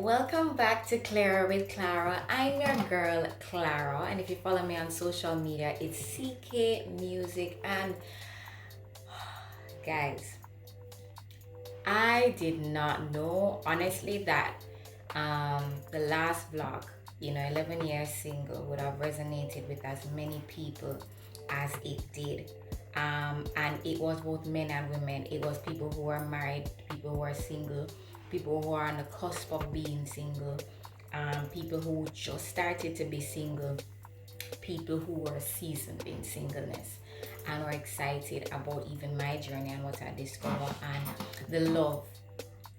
Welcome back to Clara with Clara. I'm your girl Clara, and if you follow me on social media, it's CK Music. And guys, I did not know honestly that the last vlog, 11 years single, would have resonated with as many people as it did. And it was both men and women. It was people who are married, people who are single, people who are on the cusp of being single, people who just started to be single, people who were seasoned in singleness and were excited about even my journey and what I discovered and the love.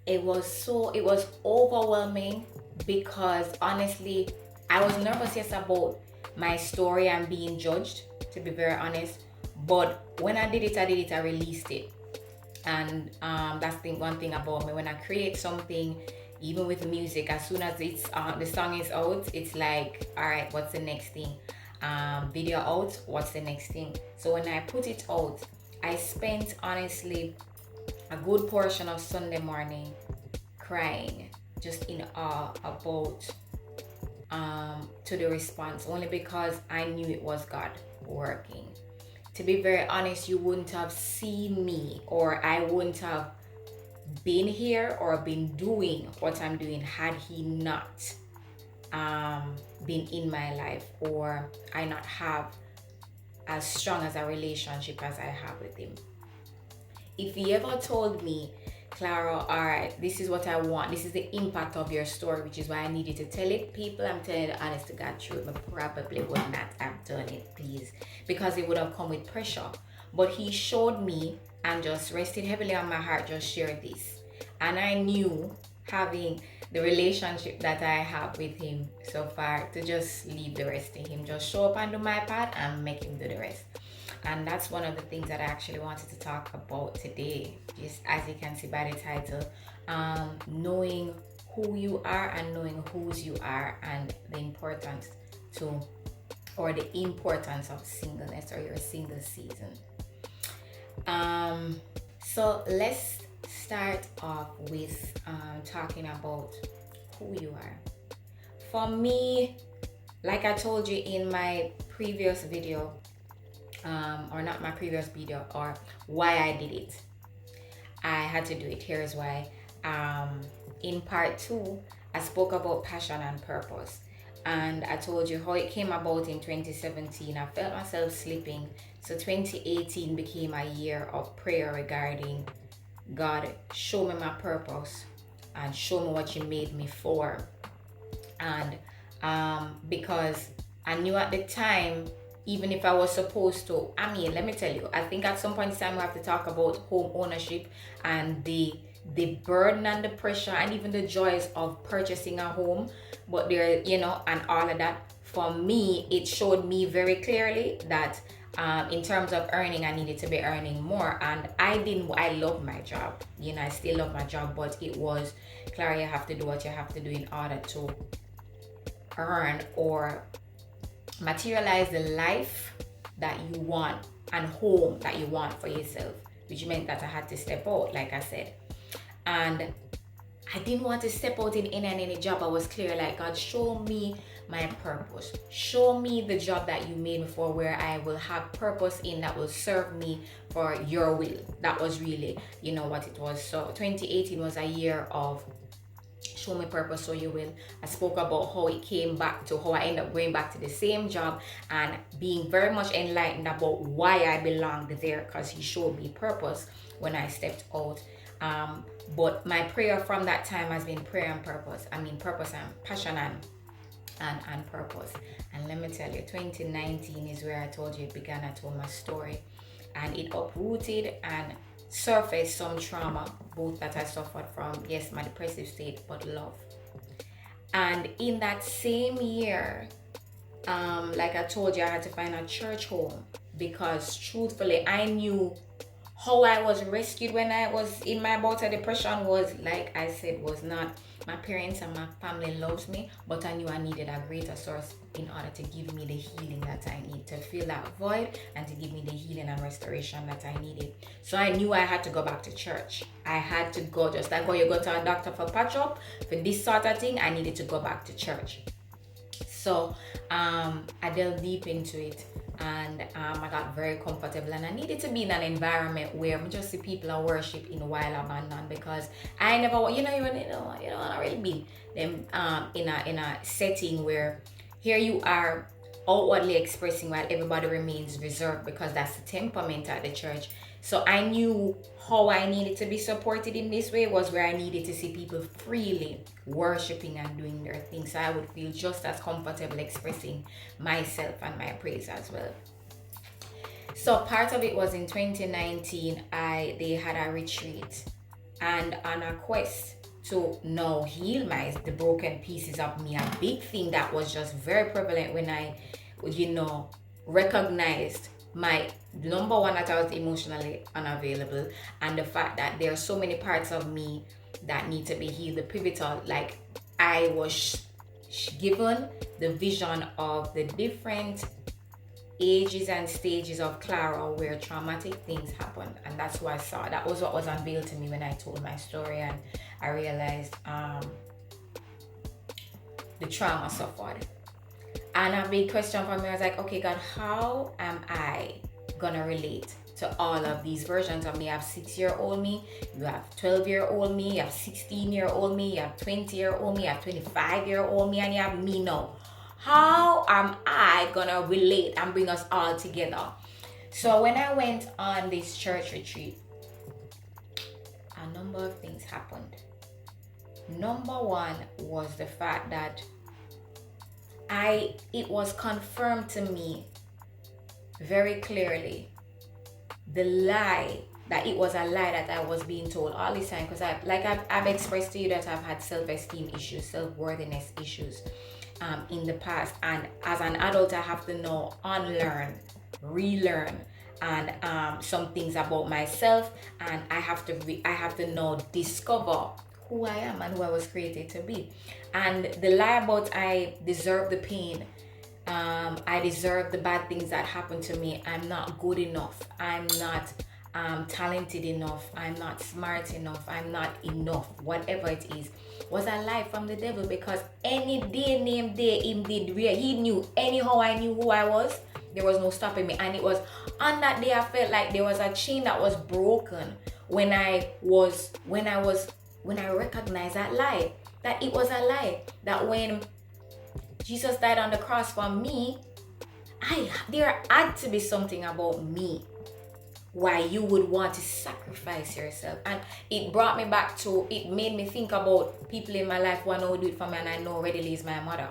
It was overwhelming because honestly, I was nervous, yes, about my story and being judged, to be very honest. But when I released it. And that's the one thing about me. When I create something, even with music, as soon as it's the song is out, it's like, all right, what's the next thing? Video out, what's the next thing? So when I put it out, I spent honestly a good portion of Sunday morning crying, just in awe about to the response, only because I knew it was God working. To be very honest, you wouldn't have seen me, or I wouldn't have been here or been doing what I'm doing had he not been in my life, or I not have as strong as a relationship as I have with him. If he ever told me, Clara, all right, this is what I want, this is the impact of your story, which is why I needed to tell it, people, I'm telling you the honest to God truth, I probably would not have done it, please, because it would have come with pressure. But he showed me and just rested heavily on my heart, just share this. And I knew, having the relationship that I have with him so far, to just leave the rest to him, just show up and do my part and make him do the rest. And that's one of the things that I actually wanted to talk about today, just as you can see by the title, knowing who you are and knowing whose you are, and the importance of singleness, or your single season. So let's start off with talking about who you are. For me, like I told you in my previous video, or not my previous video, or why I did it, I had to do it. Here's why. In part 2, I spoke about passion and purpose, and I told you how it came about in 2017. I felt myself slipping, so 2018 became a year of prayer regarding God, show me my purpose and show me what you made me for. And because I knew at the time, even if I was supposed to, let me tell you, I think at some point in time we have to talk about home ownership and the burden and the pressure and even the joys of purchasing a home. But there, and all of that, for me, it showed me very clearly that in terms of earning, I needed to be earning more. And I love my job, I still love my job, but it was, Clara, you have to do what you have to do in order to earn or materialize the life that you want and home that you want for yourself, which meant that I had to step out, like I said. And I didn't want to step out in any job. I was clear, like, God, show me my purpose. Show me the job that you made me for, where I will have purpose in, that will serve me for your will. That was really, what it was. So 2018 was a year of show me purpose so you will. I spoke about how it came back to how I ended up going back to the same job and being very much enlightened about why I belonged there, because he showed me purpose when I stepped out. But my prayer from that time has been prayer and purpose. Purpose and passion and purpose. And let me tell you, 2019 is where I told you it began. I told my story, and it uprooted and surfaced some trauma, both that I suffered from, yes, my depressive state, but love. And in that same year, like I told you, I had to find a church home, because truthfully, I knew how I was rescued when I was in my bout of depression was, like I said, was not My parents and my family loves me, but I knew I needed a greater source in order to give me the healing that I need, to fill that void and to give me the healing and restoration that I needed. So I knew I had to go back to church. I had to go, just like how you go to a doctor for patch up, for this sort of thing, I needed to go back to church. So I delved deep into it, and I got very comfortable, and I needed to be in an environment where I just see people are worship in wild abandon, because I never, you don't really be them in a setting where here you are outwardly expressing while everybody remains reserved, because that's the temperament at the church. So I knew how I needed to be supported in this way was where I needed to see people freely worshiping and doing their thing, so I would feel just as comfortable expressing myself and my praise as well. So part of it was in 2019, they had a retreat, and on a quest to now heal the broken pieces of me, a big thing that was just very prevalent when I recognized my number one, that I was emotionally unavailable, and the fact that there are so many parts of me that need to be healed. The pivotal, like I was given the vision of the different ages and stages of Clara where traumatic things happened, and that's what I saw. That was what was unveiled to me when I told my story, and I realized the trauma suffered. And a big question for me was like, okay, God, how am I gonna relate to all of these versions of me? You have 6-year-old me, you have 12-year-old me, you have 16-year-old me, you have 20-year-old me, you have 25-year-old me, and you have me now. How am I gonna relate and bring us all together? So when I went on this church retreat, a number of things happened. Number one was the fact that it was confirmed to me very clearly, the lie, that it was a lie that I was being told all this time, because I've expressed to you that I've had self-esteem issues, self-worthiness issues in the past, and as an adult I have to now unlearn, relearn, and some things about myself, and I have to now discover who I am and who I was created to be. And the lie about I deserve the pain, I deserve the bad things that happen to me, I'm not good enough, I'm not talented enough, I'm not smart enough, I'm not enough, whatever it is, was a lie from the devil. Because any day named day he knew, anyhow I knew who I was, there was no stopping me. And it was on that day I felt like there was a chain that was broken when I recognized that lie, that it was a lie, that when Jesus died on the cross for me, there had to be something about me why you would want to sacrifice yourself. And it brought me back to, it made me think about people in my life who I know do it for me, and I know readily is my mother.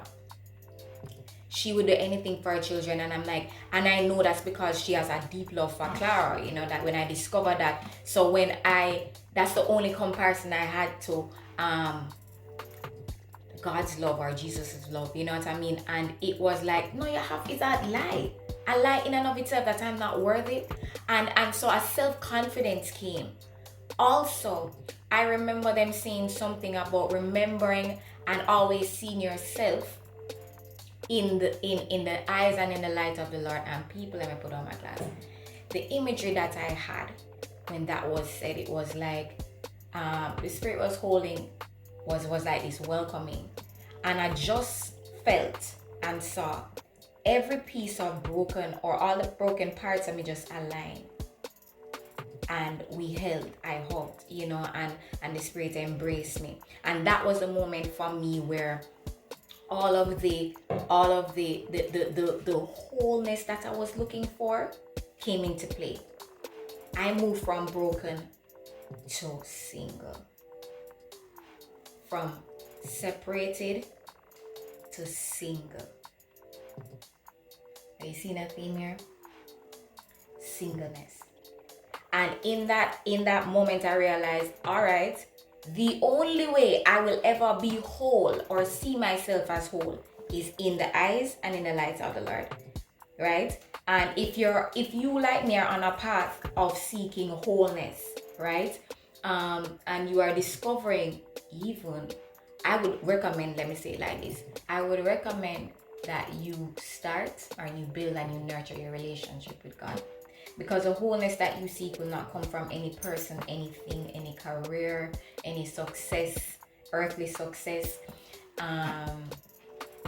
She would do anything for her children, and I'm like, and I know that's because she has a deep love for Clara, that when I discovered that, so that's the only comparison I had to God's love or Jesus' love, you know what I mean? And it was like, no, it's a lie in and of itself, that I'm not worthy. And so a self-confidence came. Also, I remember them saying something about remembering and always seeing yourself in the eyes and in the light of the Lord. And people, let me put on my glasses. The imagery that I had when that was said, it was like the Spirit was holding, was like this welcoming, and I just felt and saw every piece of broken, or all the broken parts of me just align, and I hugged, and the Spirit embraced me. And that was the moment for me where all of the wholeness that I was looking for came into play. I moved from broken to single, from separated to single. Are you seeing a theme here? Singleness. And in that moment I realized, all right, the only way I will ever be whole or see myself as whole is in the eyes and in the light of the Lord, right? And if you like me are on a path of seeking wholeness, right? And you are discovering even I would recommend, let me say it like this, I would recommend that you start or you build and you nurture your relationship with God. Because the wholeness that you seek will not come from any person, anything, any career, any success, earthly success,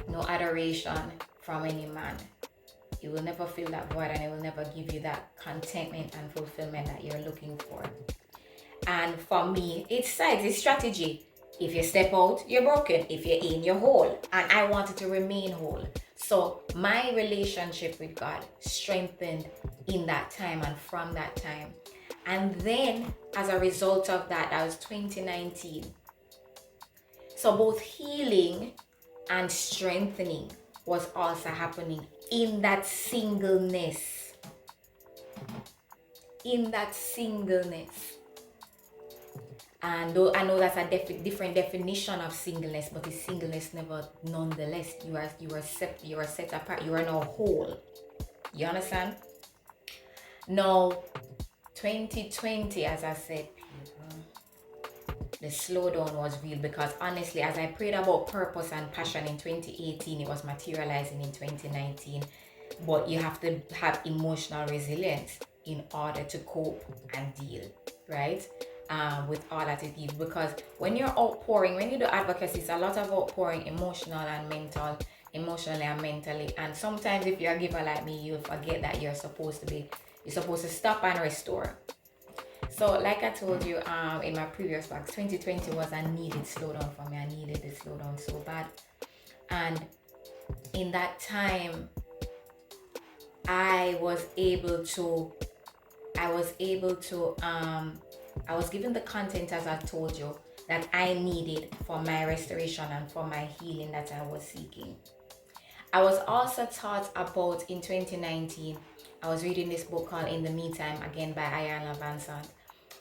no adoration from any man. You will never fill that void, and it will never give you that contentment and fulfillment that you're looking for. And for me, it's sides, it's strategy. If you step out, you're broken. If you're in, you're whole. And I wanted to remain whole. So my relationship with God strengthened in that time and from that time. And then as a result of that was 2019. So both healing and strengthening was also happening in that singleness. In that singleness. And though I know that's a different definition of singleness, but it's singleness never, nonetheless. You are set apart. You are now whole. You understand? Now, 2020, as I said, the slowdown was real, because honestly, as I prayed about purpose and passion in 2018, it was materializing in 2019. But you have to have emotional resilience in order to cope and deal, right? With all that it is, because when you're outpouring, when you do advocacy, it's a lot of outpouring, emotionally and mentally. And sometimes if you're a giver like me, you'll forget that you're supposed to stop and restore. So like I told you in my previous vlogs, 2020 was a needed slowdown for me. I needed the slowdown so bad. And in that time, I was given the content, as I told you, that I needed for my restoration and for my healing that I was seeking. I was also taught about, in 2019, I was reading this book called In the Meantime, again by Ayanna Vincent.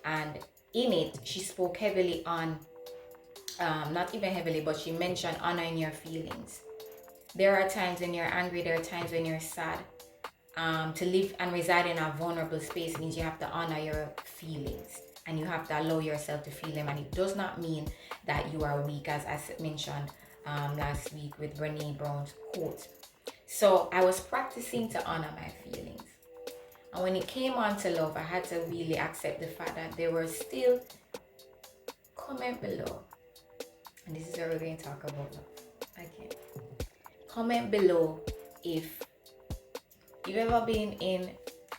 And in it, she spoke heavily on, not even heavily, but she mentioned honoring your feelings. There are times when you're angry, there are times when you're sad. To live and reside in a vulnerable space means you have to honor your feelings. And you have to allow yourself to feel them. And it does not mean that you are weak, as I mentioned last week with Brene Brown's quote. So I was practicing to honor my feelings. And when it came on to love, I had to really accept the fact that there were still, comment below. And this is where we're going to talk about love. Okay. Comment below if you've ever been in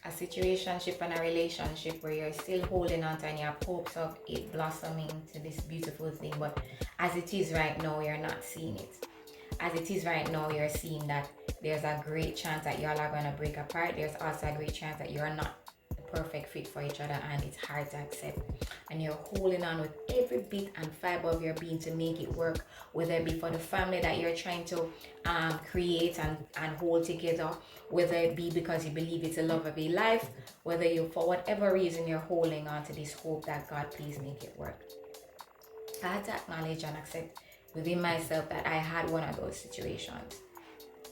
a situationship and a relationship where you're still holding on to and you have hopes of it blossoming to this beautiful thing, but as it is right now, you're not seeing it. As it is right now, you're seeing that there's a great chance that y'all are going to break apart. There's also a great chance that you're not the perfect fit for each other, and it's hard to accept. And you're holding on with every bit and fiber of your being to make it work, whether it be for the family that you're trying to create and hold together, whether it be because you believe it's the love of your life, whether you, for whatever reason, you're holding on to this hope that God, please make it work. I had to acknowledge and accept within myself that I had one of those situations.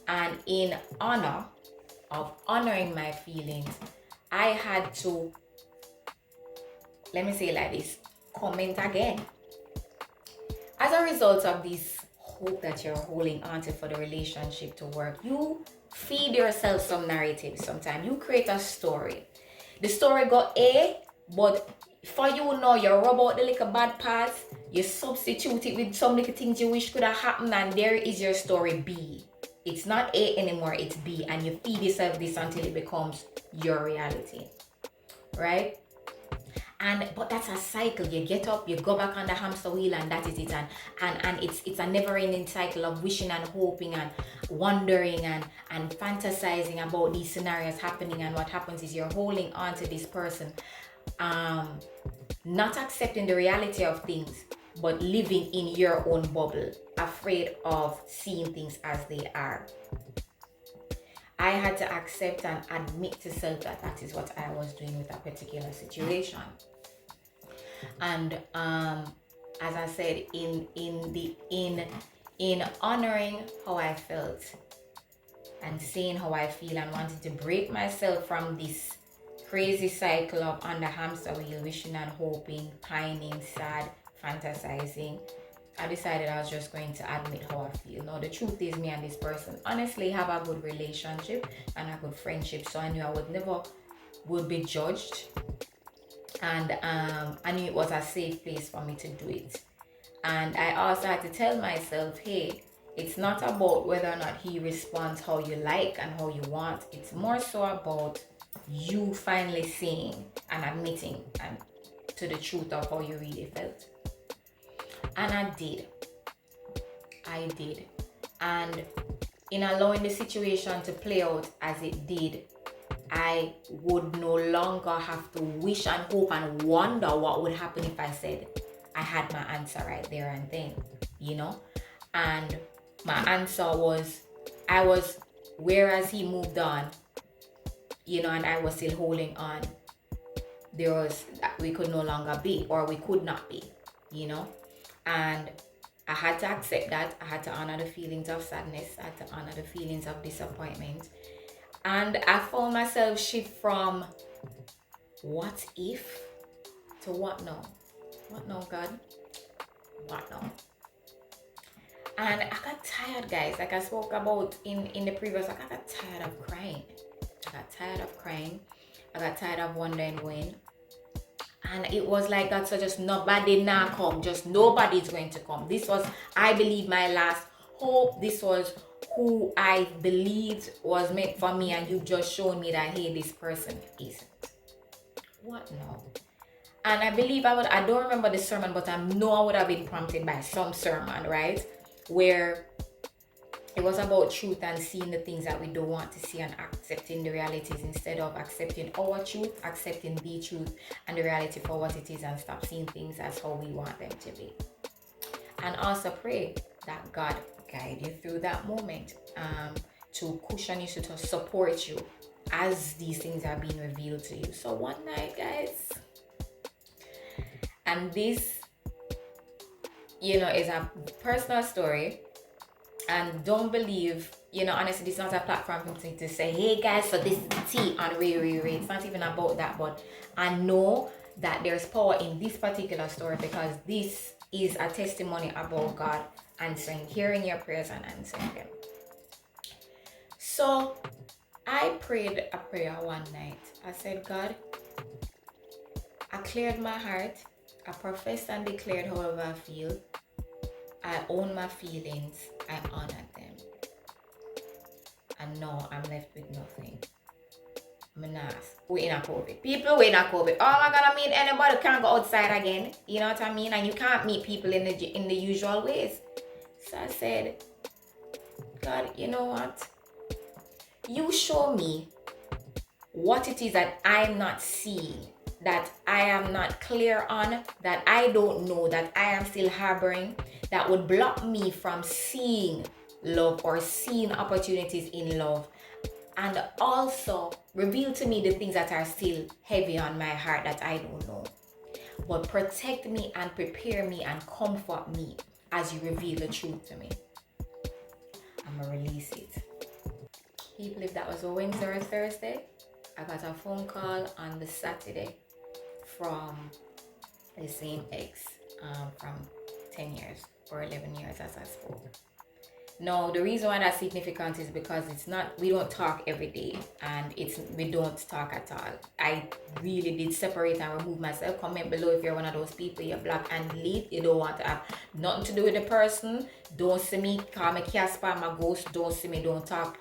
And in honor of honoring my feelings, I had to, let me say it like this, comment again. As a result of this hope that you're holding on to for the relationship to work, you feed yourself some narrative sometimes. You create a story. The story got A, but for you now, you rub out the little bad parts, you substitute it with some little things you wish could have happened, and there is your story B. It's not A anymore, it's B, and you feed yourself this until it becomes your reality, right? But that's a cycle. You get up, you go back on the hamster wheel, and that is it. And it's a never-ending cycle of wishing and hoping and wondering and fantasizing about these scenarios happening. And what happens is you're holding on to this person, not accepting the reality of things, but living in your own bubble, afraid of seeing things as they are. I had to accept and admit to self that that is what I was doing with that particular situation. And as I said, in honoring how I felt and saying how I feel and wanting to break myself from this crazy cycle of on the hamster wheel, wishing and hoping, pining, sad, fantasizing, I decided I was just going to admit how I feel. Now, the truth is, me and this person honestly have a good relationship and a good friendship. So I knew I would never would be judged. And I knew it was a safe place for me to do it. And I also had to tell myself, hey, it's not about whether or not he responds how you like and how you want. It's more so about you finally seeing and admitting and to the truth of how you really felt. And I did. And in allowing the situation to play out as it did, I would no longer have to wish and hope and wonder what would happen if I said I had my answer right there and then, you know? And my answer was, I was, whereas he moved on, you know, and I was still holding on, we could no longer be, or we could not be, you know? And I had to accept that. I had to honor the feelings of sadness. I had to honor the feelings of disappointment. And I found myself shift from what if to what now? What now, God? What now? And I got tired, guys. Like I spoke about in the previous, I got tired of crying. I got tired of wondering when. And it was like that, so just nobody now come. Just nobody's going to come. This was, I believe, my last hope. This was who I believed was meant for me, and you just shown me that, hey, this person isn't. What now? And I believe I don't remember the sermon, but I know I would have been prompted by some sermon, right? Where it was about truth and seeing the things that we don't want to see and accepting the realities instead of accepting our truth, accepting the truth and the reality for what it is, and stop seeing things as how we want them to be. And also pray that God guide you through that moment, to cushion you, to support you as these things are being revealed to you. So one night, guys, and this, you know, is a personal story. And don't believe, you know, honestly, this is not a platform for me to say, hey guys, so this is the tea on Ray. It's not even about that. But I know that there's power in this particular story, because this is a testimony about God answering, hearing your prayers and answering them. So I prayed a prayer one night. I said, God, I cleared my heart. I professed and declared however I feel. I own my feelings. I honored them. And now I'm left with nothing. I'm not. We're in a COVID. People, we're in a COVID. Oh my God, I mean, anybody can't go outside again. You know what I mean? And you can't meet people in the usual ways. So I said, God, you know what? You show me what it is that I'm not seeing, that I am not clear on, that I don't know, that I am still harboring, that would block me from seeing love or seeing opportunities in love. And also reveal to me the things that are still heavy on my heart that I don't know. But protect me and prepare me and comfort me as you reveal the truth to me. I'm going to release it. People, if that was a Wednesday or a Thursday, I got a phone call on the Saturday from the same ex from 10 years or 11 years as I spoke. No, the reason why that's significant is because we don't talk every day, and we don't talk at all. I really did separate and remove myself. Comment below if you're one of those people, you're block and delete. You don't want to have nothing to do with the person. Don't see me, call me Casper, my ghost. Don't see me, don't talk.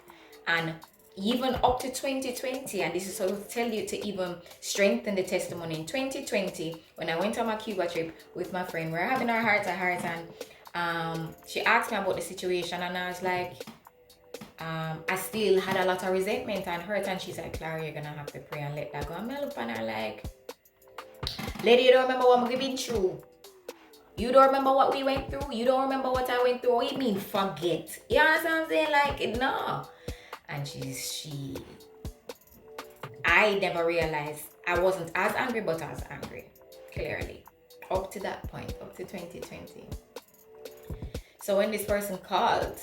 And even up to 2020, and this is to tell you to even strengthen the testimony. In 2020, when I went on my Cuba trip with my friend, we were having our heart to heart, and she asked me about the situation, and I was like, I still had a lot of resentment and hurt, and she's like, Clara, you're gonna have to pray and let that go. And I look at her like, lady, you don't remember what we've been through? You don't remember what we went through? You don't remember what I went through? What do you mean forget? You understand what I'm saying? Like, no. And I never realized I wasn't as angry, but I was angry, clearly, up to that point, up to 2020. So when this person called,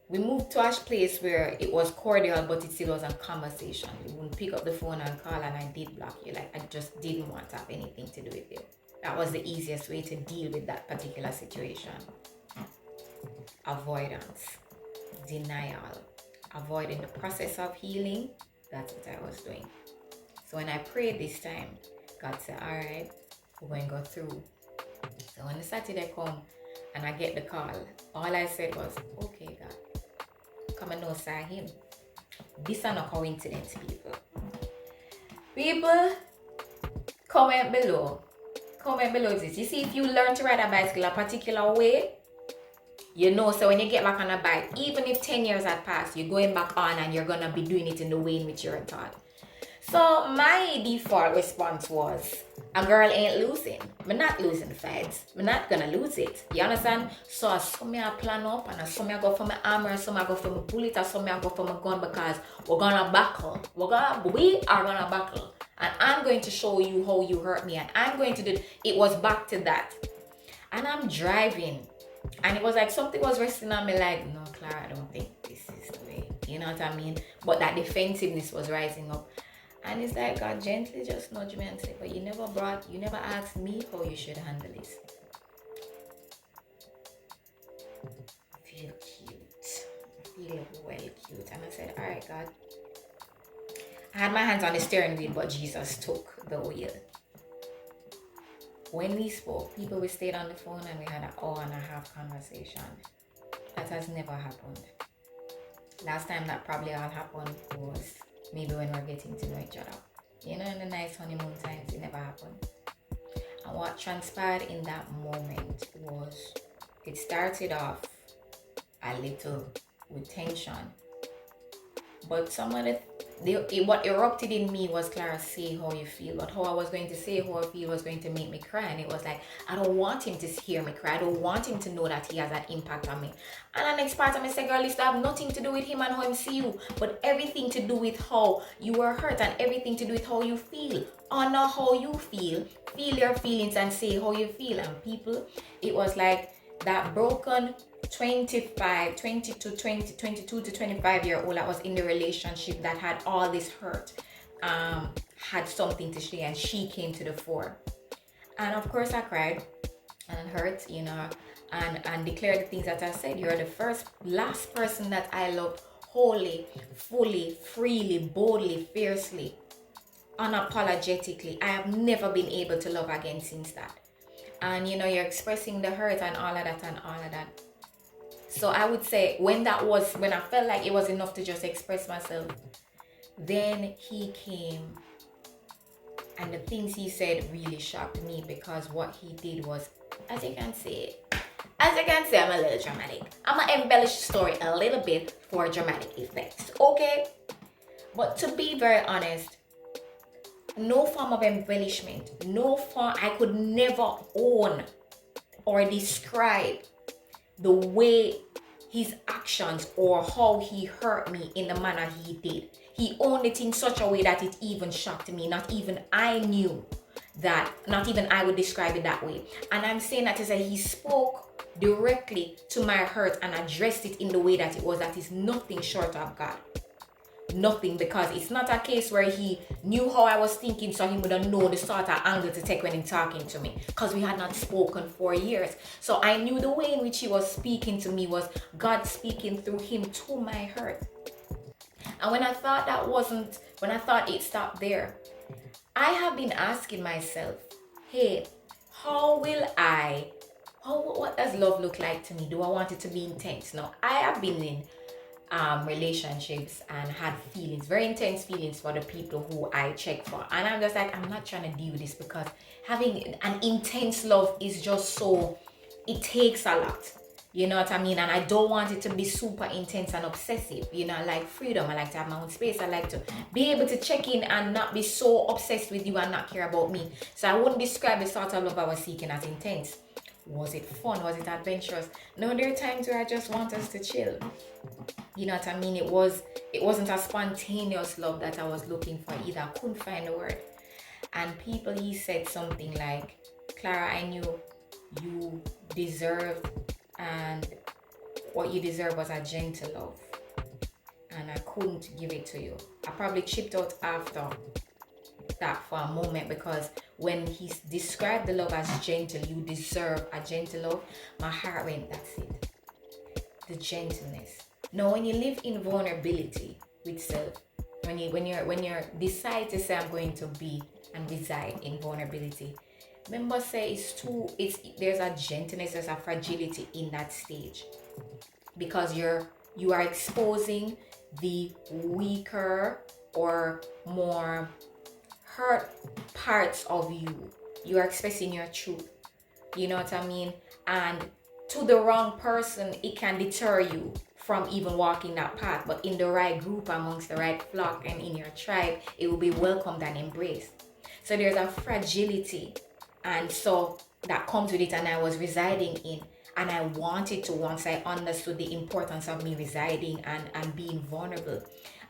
we moved to a place where it was cordial, but it still was a conversation. You wouldn't pick up the phone and call, and I did block you. Like, I just didn't want to have anything to do with you. That was the easiest way to deal with that particular situation. Avoidance, denial, avoiding the process of healing. That's what I was doing. So when I prayed this time, God said, all right, we're going to go through. So when the Saturday come and I get the call, all I said was, okay, God, come and know say him. This is not coincidence, people. People, comment below. Comment below this. You see, if you learn to ride a bicycle a particular way, you know, so when you get back on a bike, even if 10 years had passed, you're going back on and you're going to be doing it in the way in which you're taught. So my default response was, a girl ain't losing. I'm not losing the fights. I'm not going to lose it. You understand? So I saw me plan up and I saw me go for my armor, some I go for my bullet, I saw me go for my gun because we're going to battle. We are going to battle. And I'm going to show you how you hurt me. And I'm going to do it. Was back to that. And I'm driving. And it was like something was resting on me like, no, Clara, I don't think this is the way. You know what I mean? But that defensiveness was rising up. And it's like God gently just nudged me and said, but you never asked me how you should handle this. I feel cute. I feel well cute. And I said, all right, God. I had my hands on the steering wheel, but Jesus took the wheel. When we spoke, we stayed on the phone and we had an hour and a half conversation. That has never happened. Last time that probably all happened was maybe when we're getting to know each other. You know, in the nice honeymoon times, it never happened. And what transpired in that moment was, it started off a little with tension. But some of what erupted in me was, Clara, say how you feel. But how I was going to say how I feel was going to make me cry. And it was like, I don't want him to hear me cry. I don't want him to know that he has that impact on me. And the next part of me said, girl, this have nothing to do with him and how him see you, but everything to do with how you were hurt and everything to do with how you feel. Honor how you feel your feelings and say how you feel. And people, it was like that broken 22 to 25-year-old that was in the relationship that had all this hurt, had something to say, and she came to the fore. And of course I cried and hurt, you know, and declared the things that I said. You're the last person that I love wholly, fully, freely, boldly, fiercely, unapologetically. I have never been able to love again since that. And you know, you're expressing the hurt and all of that. So I would say when I felt like it was enough to just express myself, then he came and the things he said really shocked me, because what he did was, as you can see, I'm a little dramatic. I'm going to embellish the story a little bit for dramatic effects, okay? But to be very honest, no form of embellishment, I could never own or describe the way his actions or how he hurt me in the manner he did. He owned it in such a way that it even shocked me. Not even I knew that, not even I would describe it that way. And I'm saying that to say he spoke directly to my hurt and addressed it in the way that it was. That is nothing short of God. Nothing, because it's not a case where he knew how I was thinking, so he wouldn't know the sort of angle to take when he's talking to me, because we had not spoken for years. So I knew the way in which he was speaking to me was God speaking through him to my hurt. And when I thought it stopped there, I have been asking myself, hey, what does love look like to me? Do I want it to be intense? No, I have been in relationships and had feelings, very intense feelings for the people who I check for, and I'm just like, I'm not trying to do this, because having an intense love is just so, it takes a lot, you know what I mean? And I don't want it to be super intense and obsessive. You know, I like freedom, I like to have my own space, I like to be able to check in and not be so obsessed with you and not care about me. So I wouldn't describe the sort of love I was seeking as intense. Was it fun? Was it adventurous? No, there are times where I just want us to chill. You know what I mean? It wasn't a spontaneous love that I was looking for either. I couldn't find the word. And people, he said something like, Clara, I knew you deserved, and what you deserve was a gentle love, and I couldn't give it to you. I probably chipped out after that for a moment, because when he described the love as gentle, you deserve a gentle love, my heart went, that's it. The gentleness. Now, when you live in vulnerability with self, when you decide to say I'm going to be and reside in vulnerability, remember say there's a gentleness, there's a fragility in that stage, because you are exposing the weaker or more hurt parts of you. You are expressing your truth. You know what I mean? And to the wrong person, it can deter you from even walking that path. But in the right group, amongst the right flock, and in your tribe, it will be welcomed and embraced. So there's a fragility, and so that comes with it. And I was residing in, and I wanted to, once I understood the importance of me residing and being vulnerable,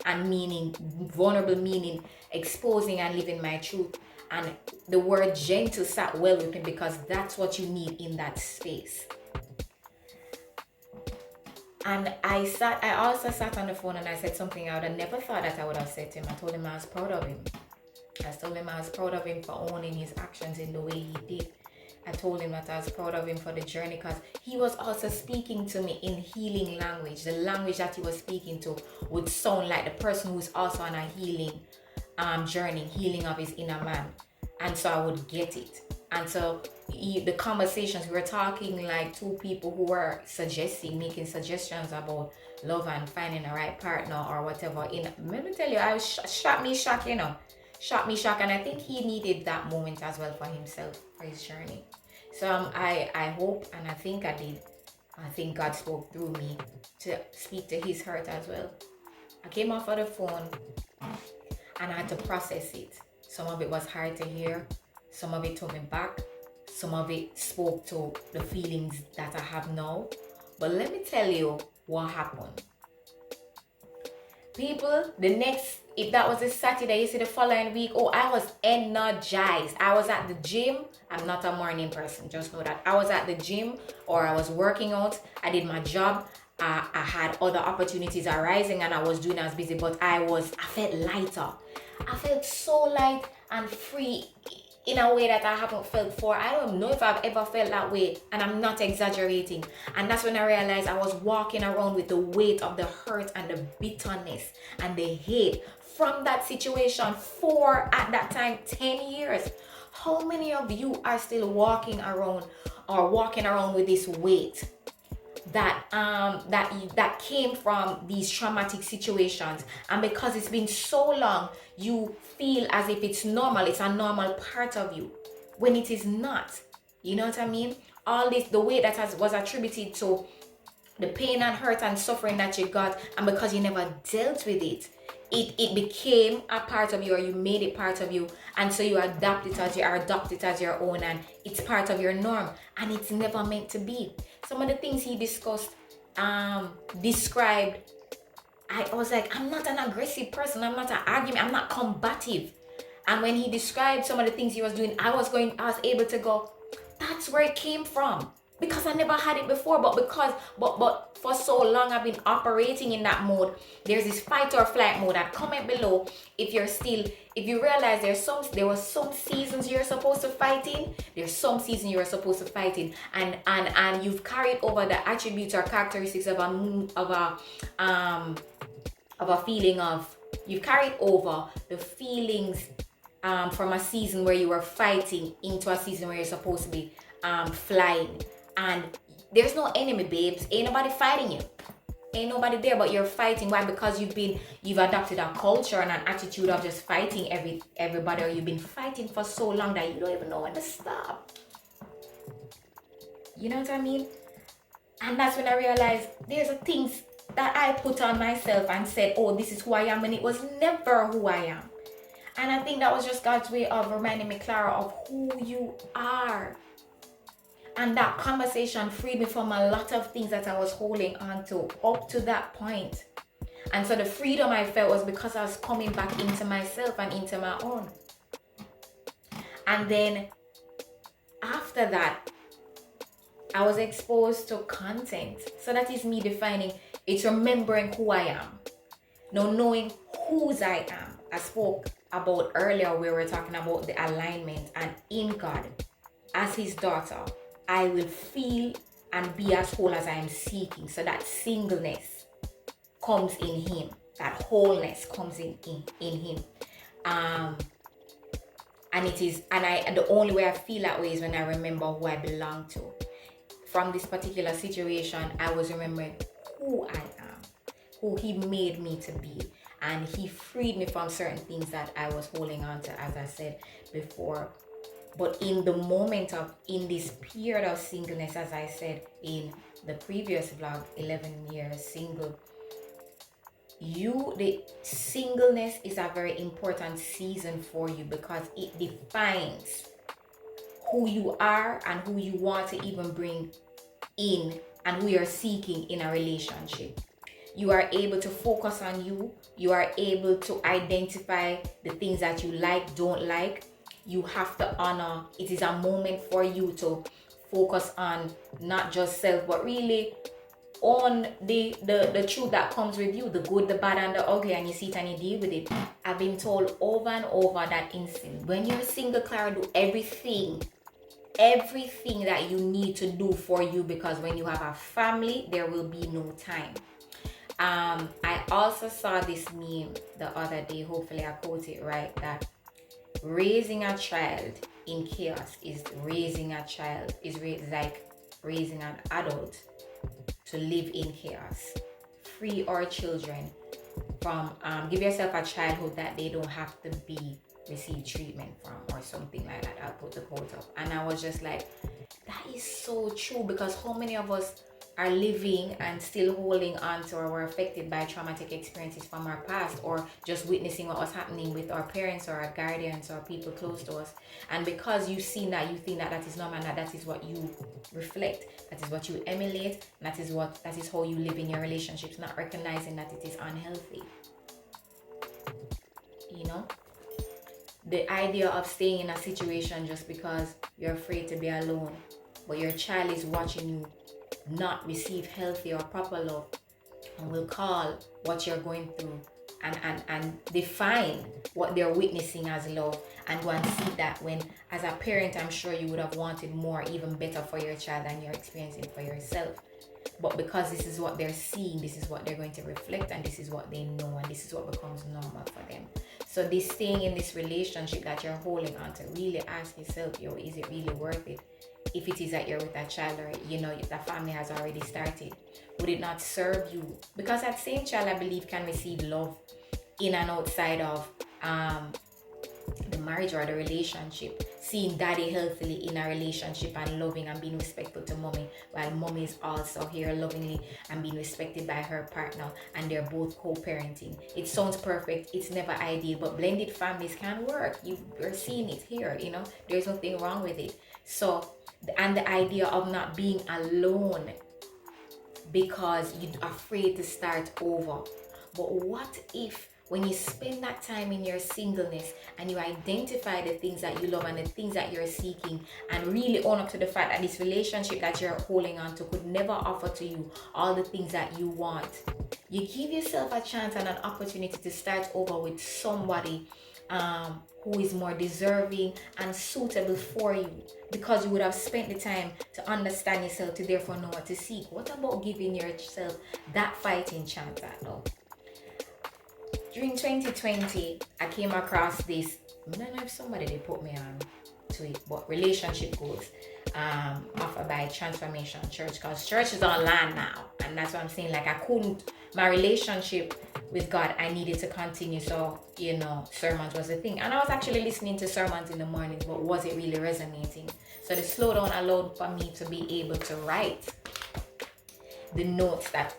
and vulnerable meaning exposing and living my truth. And the word gentle sat well with me, because that's what you need in that space. And I also sat on the phone and I said something I would have never thought that I would have said to him. I told him I was proud of him. I told him I was proud of him for owning his actions in the way he did. I told him that I was proud of him for the journey, because he was also speaking to me in healing language. The language that he was speaking to would sound like the person who's also on a healing journey, healing of his inner man. And so I would get it. And so the conversations, we were talking like two people who were making suggestions about love and finding a right partner or whatever. Let me tell you, I was shot me shock, and I think he needed that moment as well for himself, for his journey. So I hope, and I think I did. I think God spoke through me to speak to his hurt as well. I came off of the phone and I had to process it. Some of it was hard to hear. Some of it took me back. Some of it spoke to the feelings that I have now. But let me tell you what happened. People, if that was a Saturday, you see the following week, I was energized. I was at the gym. I'm not a morning person, just know that. I was at the gym, or I was working out. I did my job. I had other opportunities arising and I was doing as busy, but I felt lighter. I felt so light and free in a way that I haven't felt before. I don't know if I've ever felt that way, and I'm not exaggerating. And that's when I realized I was walking around with the weight of the hurt and the bitterness and the hate from that situation for, at that time, 10 years. How many of you are still walking around with this weight that came from these traumatic situations? And because it's been so long, you feel as if it's normal, it's a normal part of you, when it is not. You know what I mean? All this, the way that was attributed to the pain and hurt and suffering that you got, and because you never dealt with it, it became a part of you, or you made it part of you, and so you adopt it as your own, and it's part of your norm, and it's never meant to be. Some of the things he described, I was like, I'm not an aggressive person, I'm not an argument, I'm not combative. And when he described some of the things he was doing, I was able to go, that's where it came from. Because I never had it before, but for so long I've been operating in that mode. There's this fight or flight mode. I'd comment below if you realize there were some seasons you're supposed to fight in. There's some season you're supposed to fight in, and you've carried over the attributes or characteristics of a feeling of. You've carried over the feelings from a season where you were fighting into a season where you're supposed to be flying. And there's no enemy, babes. Ain't nobody fighting you. Ain't nobody there, but you're fighting. Why? Because you've adopted a culture and an attitude of just fighting everybody, or you've been fighting for so long that you don't even know when to stop. You know what I mean? And that's when I realized there's things that I put on myself and said, this is who I am, and it was never who I am. And I think that was just God's way of reminding me, Clara, of who you are. And that conversation freed me from a lot of things that I was holding on to up to that point. And so the freedom I felt was because I was coming back into myself and into my own. And then after that, I was exposed to content. So that is me defining. It's remembering who I am. Now knowing whose I am. I spoke about earlier, where we're talking about the alignment, and in God, as his daughter, I will feel and be as whole as I am seeking. So that singleness comes in him, that wholeness comes in him. And it is, and the only way I feel that way is when I remember who I belong to. From this particular situation, I was remembering who I am, who he made me to be, and he freed me from certain things that I was holding on to, as I said before. But in the moment of, in this period of singleness, as I said in the previous vlog, 11 years single, the singleness is a very important season for you, because it defines who you are and who you want to even bring in and who you're seeking in a relationship. You are able to focus on you. You are able to identify the things that you like, don't like. You have to honor. It is a moment for you to focus on not just self, but really on the truth that comes with you, the good, the bad, and the ugly, and you see it and you deal with it. I've been told over and over that instant, when you're single, Clara, do everything that you need to do for you, because when you have a family, there will be no time. I also saw this meme the other day, hopefully I quote it right, that raising a child in chaos is like raising an adult to live in chaos. Free our children from, give yourself a childhood that they don't have to receive treatment from, or something like that. I'll put the quote up. And I was just like, that is so true, because how many of us are living and still holding on to, or were affected by traumatic experiences from our past, or just witnessing what was happening with our parents or our guardians or people close to us. And because you've seen that, you think that that is normal, and that is what you reflect, that is what you emulate, and that is how you live in your relationships, not recognizing that it is unhealthy. You know, the idea of staying in a situation just because you're afraid to be alone, but your child is watching you not receive healthy or proper love, and will call what you're going through and define what they're witnessing as love, and go and see that, when as a parent, I'm sure you would have wanted more, even better for your child than you're experiencing for yourself. But because this is what they're seeing, this is what they're going to reflect, and this is what they know, and this is what becomes normal for them. So this staying in this relationship that you're holding on to, really ask yourself, is it really worth it? If it is that you're with a child, or if the family has already started, would it not serve you? Because that same child, I believe, can receive love in and outside of the marriage or the relationship. Seeing daddy healthily in a relationship and loving and being respectful to mommy, while mommy is also here lovingly and being respected by her partner, and they're both co-parenting. It sounds perfect, it's never ideal, but blended families can work. You're seeing it here, there's nothing wrong with it. So, and the idea of not being alone because you're afraid to start over. But what if, when you spend that time in your singleness and you identify the things that you love and the things that you're seeking, and really own up to the fact that this relationship that you're holding on to could never offer to you all the things that you want, you give yourself a chance and an opportunity to start over with somebody who is more deserving and suitable for you, because you would have spent the time to understand yourself, to therefore know what to seek. What about giving yourself that fighting chance at love? During 2020, I came across this, I don't know if somebody they put me on to it, but relationship goals offered by Transformation Church, because church is online now, and that's what I'm saying. Like, my relationship with God, I needed to continue. So, sermons was a thing. And I was actually listening to sermons in the mornings, but was it really resonating? So the slowdown allowed for me to be able to write the notes that,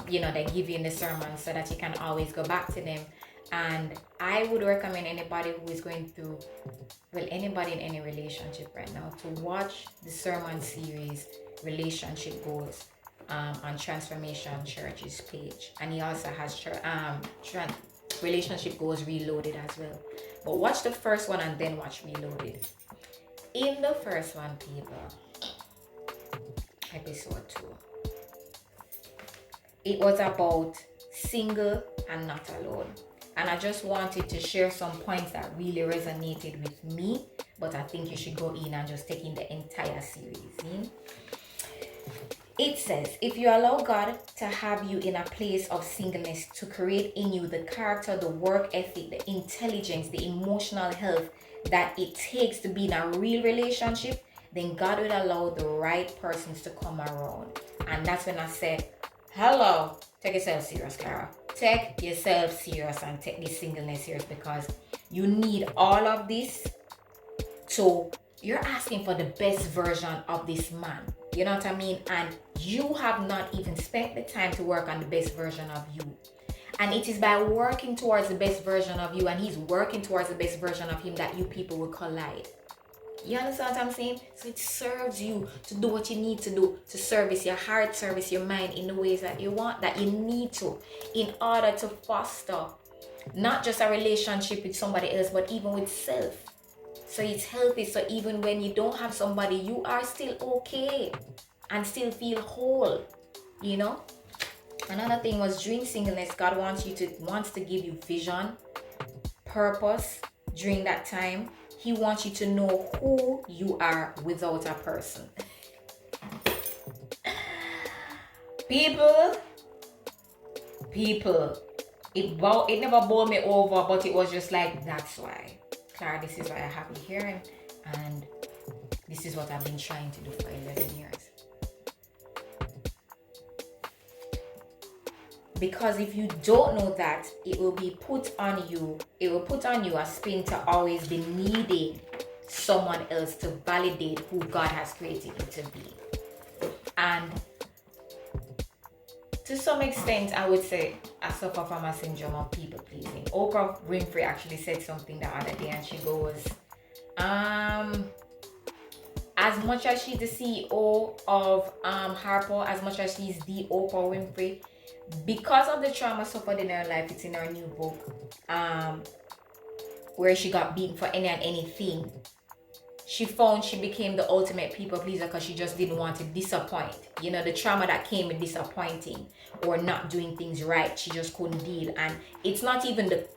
they give you in the sermon, so that you can always go back to them. And I would recommend anybody who is going through, anybody in any relationship right now, to watch the sermon series, Relationship Goals, on Transformation Church's page. And he also has Relationship Goals Reloaded as well. But watch the first one and then watch Reloaded. In the first one, people, episode 2, it was about single and not alone. And I just wanted to share some points that really resonated with me, but I think you should go in and just take in the entire series. It says, if you allow God to have you in a place of singleness, to create in you the character, the work ethic, the intelligence, the emotional health that it takes to be in a real relationship, then God will allow the right persons to come around. And that's when I said, hello, take yourself serious, Clara. Take yourself serious and take this singleness serious, because you need all of this. So you're asking for the best version of this man. You know what I mean? And you have not even spent the time to work on the best version of you. And it is by working towards the best version of you, and he's working towards the best version of him, that you people will collide. You understand what I'm saying? So it serves you to do what you need to do, to service your heart, service your mind in the ways that you want, that you need to, in order to foster not just a relationship with somebody else, but even with self. So it's healthy. So even when you don't have somebody, you are still okay and still feel whole, you know? Another thing was, during singleness, God wants to give you vision, purpose during that time. He wants you to know who you are without a person. People, it never bowled me over, but it was just like, that's why, Clara, this is why I have you here, and this is what I've been trying to do for 11 years. Because if you don't know that, it will put on you a spin to always be needing someone else to validate who God has created you to be. And to some extent, I would say I suffer from a syndrome of people pleasing. Oprah Winfrey actually said something the other day, and she goes, as much as she's the CEO of Harper, as much as she's the Oprah Winfrey, because of the trauma suffered in her life, it's in her new book, where she got beaten for any and anything. She found she became the ultimate people pleaser because she just didn't want to disappoint. You know, the trauma that came with disappointing or not doing things right, she just couldn't deal. And it's not even the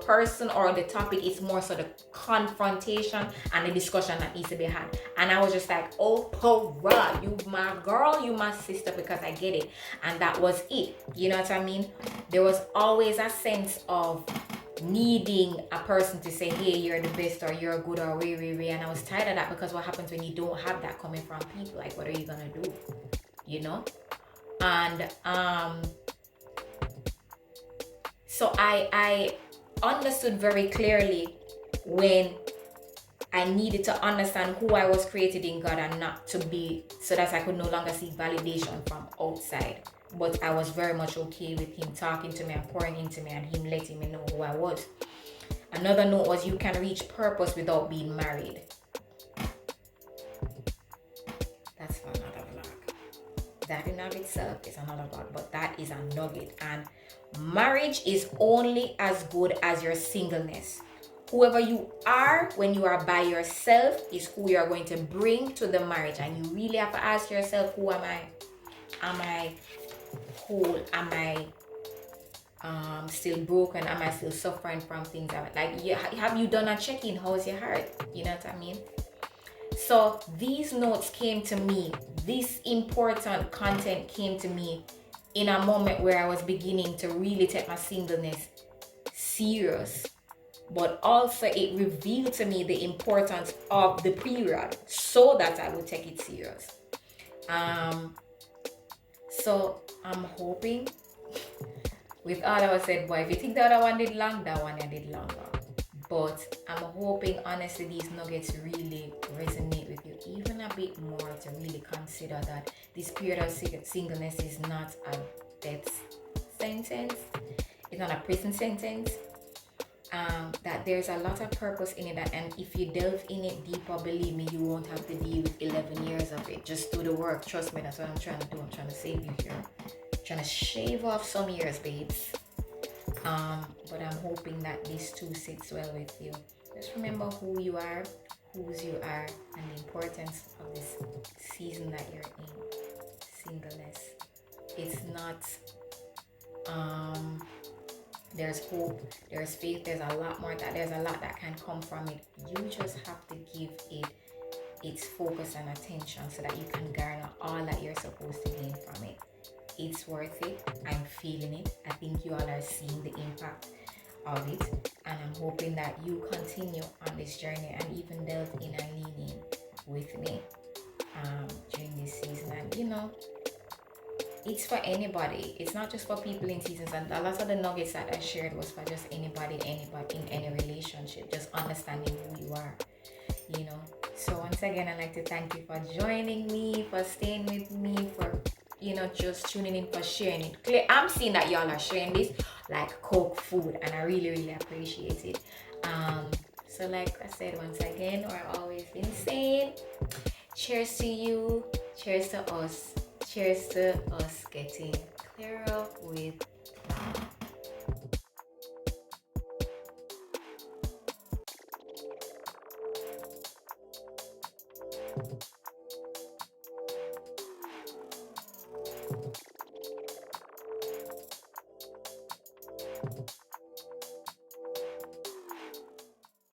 person or the topic, it's more so the confrontation and the discussion that needs to be had. And I was just like, oh, Clara, you my girl, you my sister, because I get it. And that was it. You know what I mean? There was always a sense of needing a person to say, hey, you're the best, or you're good, or re. And I was tired of that, because what happens when you don't have that coming from people? Like, what are you gonna do? You know? And so I understood very clearly when I needed to understand who I was created in God, and not to be, so that I could no longer seek validation from outside. But I was very much okay with him talking to me and pouring into me, and him letting me know who I was. Another note was, you can reach purpose without being married. That's for another vlog. That in of itself is another vlog, but that is a nugget. And marriage is only as good as your singleness. Whoever you are when you are by yourself is who you are going to bring to the marriage. And you really have to ask yourself, who am I? Am I whole? Am I still broken? Am I still suffering from things? Like, have you done a check-in? How's your heart? You know what I mean? So these notes came to me, this important content came to me in a moment where I was beginning to really take my singleness serious. But also it revealed to me the importance of the period, so that I would take it serious. So I'm hoping, with all that was said, boy, if you think the other one did long, that one I did longer. But I'm hoping, honestly, these nuggets really resonate with you even a bit more, to really consider that this period of singleness is not a death sentence. It's not a prison sentence. That there's a lot of purpose in it, and if you delve in it deeper, believe me, you won't have to deal with 11 years of it. Just do the work. Trust me, that's what I'm trying to do. I'm trying to save you here. I'm trying to shave off some years, babes. But I'm hoping that this too sits well with you. Just remember who you are, whose you are, and the importance of this season that you're in. Singleness. It's not There's hope, there's faith, there's a lot more that there's a lot that can come from it. You just have to give it its focus and attention so that you can garner all that you're supposed to gain from it. It's worth it. I'm feeling it. I think you all are seeing the impact of it, and I'm hoping that you continue on this journey and even delve in and lean in with me during this season. And it's for anybody. It's not just for people in seasons. And a lot of the nuggets that I shared was for just anybody in any relationship, just understanding who you are, So once again, I'd like to thank you for joining me, for staying with me, for just tuning in, for sharing it. I'm seeing that y'all are sharing this like cook food, and I really, really appreciate it. So like I said, once again, or I've always been saying, cheers to you, cheers to us, cheers to us getting clearer with love.